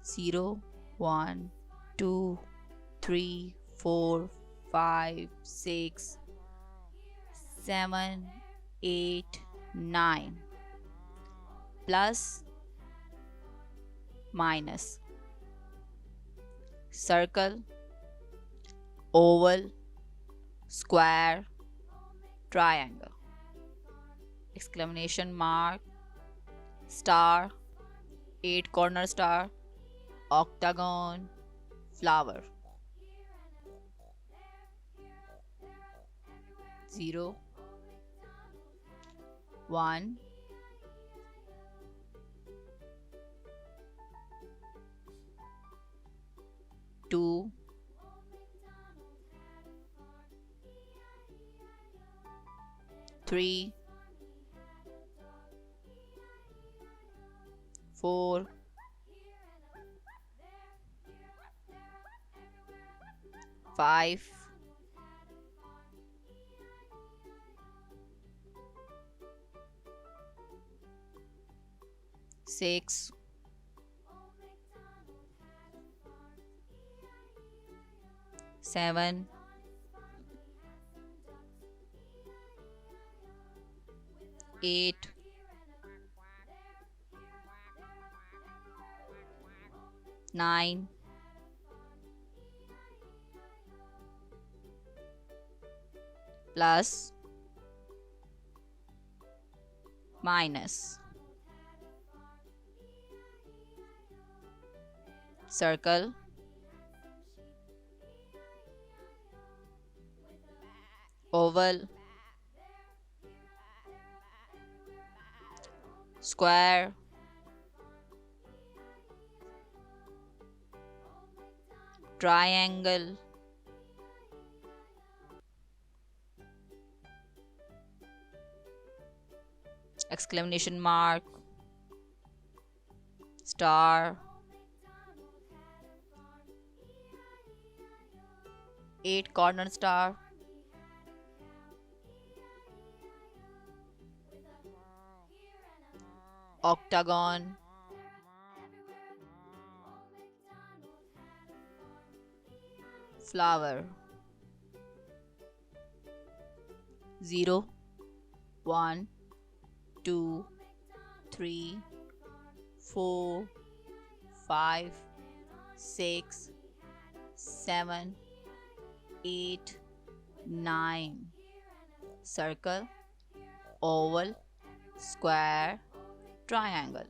0, 1, 2, 3, 4, 5, 6, 7, 8, 9. Plus, minus. Circle, oval, square, triangle. Exclamation mark, star, 8 corner star, octagon, flower. 0, 1, 2, 3, 4, 5, 6, 7, 8, 9, plus, minus. Circle, oval, square, triangle, exclamation mark, star, 8 corner star, octagon, flower. 0, 1, 2, 3, 4, 5, 6, 7, 8, 9. Circle, oval, square, triangle.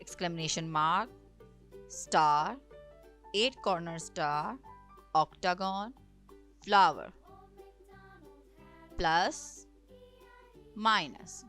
Exclamation mark, star, 8 corner star, octagon, flower. Plus, minus.